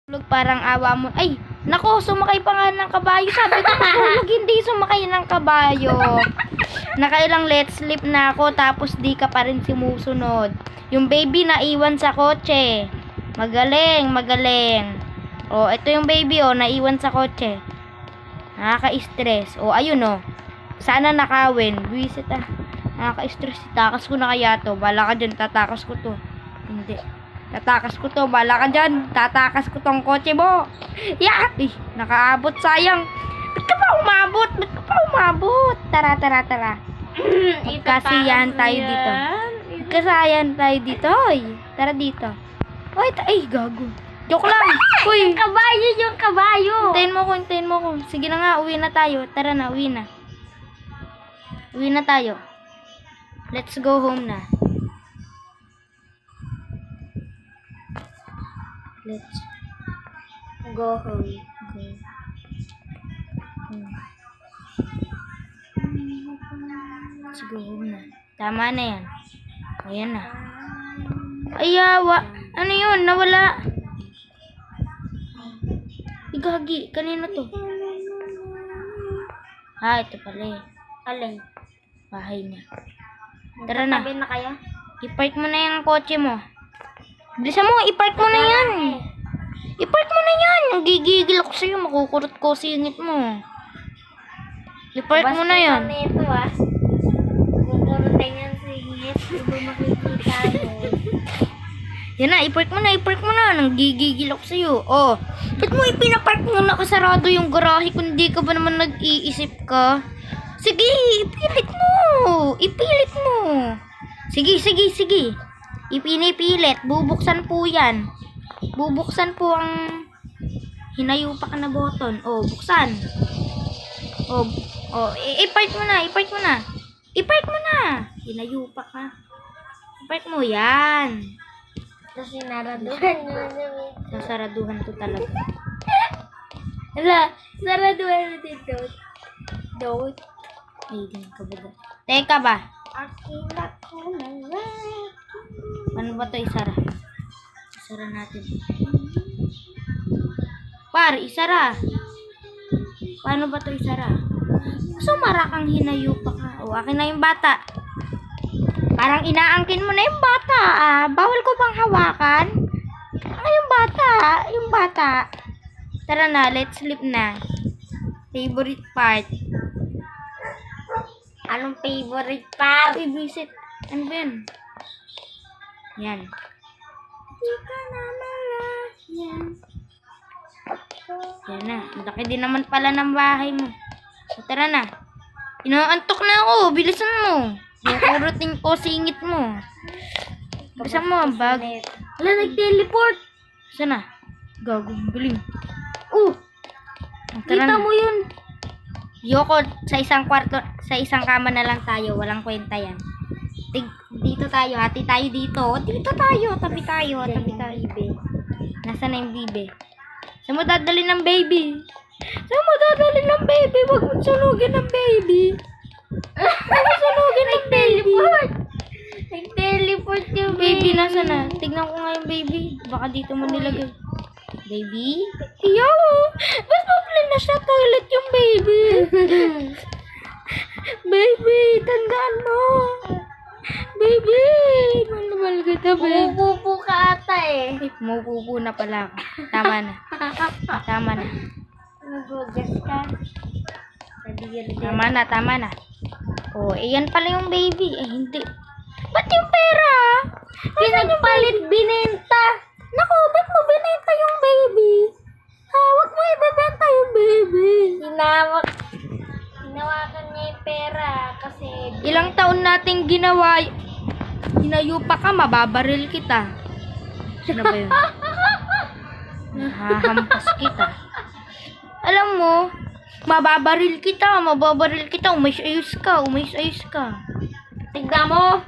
Parang awa mo. Ay, nako, sumakay pa nga ng kabayo. Sabi ko, matulog, hindi sumakay ng kabayo. Nakailang let's sleep na ako, tapos di ka pa rin sumusunod. Yung baby naiwan sa kotse. Magaling, magaling. O, ito yung baby, naiwan sa kotse. Nakaka-stress. O, ayun, sana nakawin. Visit, Nakaka-stress. Takas ko na kaya to. Bala ka dyan, tatakas ko to. Hindi. Tatakas ko to, bala ka dyan. Tatakas ko tong kotse mo. Yeah! Nakaabot, sayang. Ba't ka pa umabot? Ba't ka pa umabot? Tara. Magkasiyahan tayo dito. Magkasiyahan tayo dito. Tara dito. Ay, gago. Joke lang. Uy. Yung kabayo. Hintayin mo ko. Sige na nga, uwi na tayo. Tara na, uwi na. Uwi na tayo. Let's go home na. Let's go home. Let's go home na. Tama na yan. Ayan na. Ayawa. Ano yun? Nawala. Igagi. Kanina to? Ito pala eh. Alay. Bahay na. Tara na. Tabi na kaya? I-park mo na yung kotse mo. Bilisan mo, i-park mo na yan. I-park mo na yan. Gigigil ako sa'yo. Makukurot ko singit mo. I-park mo na yan. Basta ito Kukurot yan singit. Iba makikita mo. Yan na, i-park mo na. Nanggigigil ako sa'yo. Ba't mo ipinapark mo nakasarado yung garahe kung di ka ba naman nag-iisip ka? Sige, ipilit mo. Sige. Ipinipilit. Bubuksan po yan. Bubuksan po ang hinayupak na button. Buksan. I-park mo na. I-park mo na. Hinayupak ha. I-park mo yan. Tapos sinaraduhan nyo namin. Sasaraduhan to talaga. Hala, saraduhan natin Don't. Ay, din ka ba? Teka ba? Akila ko na lang. Paano ba ito isara? Isara natin. Isara. Paano ba ito isara? Sumara kang hinayupa ka. Akin na yung bata. Parang inaangkin mo na yung bata. Bawal ko bang hawakan? Yung bata. Tara na, let's sleep na. Favorite part. Anong favorite part? Visit. Ano ba yun? Yan. Yan na. Ang laki din naman pala ng bahay mo. Tara na. Inaantok na ako. Bilisan mo. Nakurutin ko singit mo. Bilisan mo ang bag. Wala, nag-teleport. Saan na? Gagong biling. Kita mo yun. Yoko, sa isang kwarto, sa isang kama na lang tayo. Walang kwenta yan. Dito tayo. Hati tayo dito. Dito tayo. Tabi tayo. Nasaan na yung bibe? Saan mo dadali ng baby? Huwag mo sunugin ng baby. Nag-teleport yung Baby, nasa na? Tignan ko nga yung baby. Baka dito mo nilagay. Baby? Yo! Ba't pa-plan na siya toilet yung baby? Baby, tandaan mo. Baby! Mahal kita, baby. Pupupo ka ata eh. Ay, pumupupo na pala ako. Tama na. Nagugas ka. Tama na. Iyan pala yung baby. Hindi. Ba't yung pera? Pinagpalit, binenta. Naku, ba't mo binenta yung baby? Huwag mo ibebenta yung baby. Hinawakan niya yung pera kasi... Ilang taon nating ginawa. Hinayupa ka, mababaril kita. Sino ba yun? Hahampas kita. Alam mo, mababaril kita. Umayos-ayos ka. Tignan mo.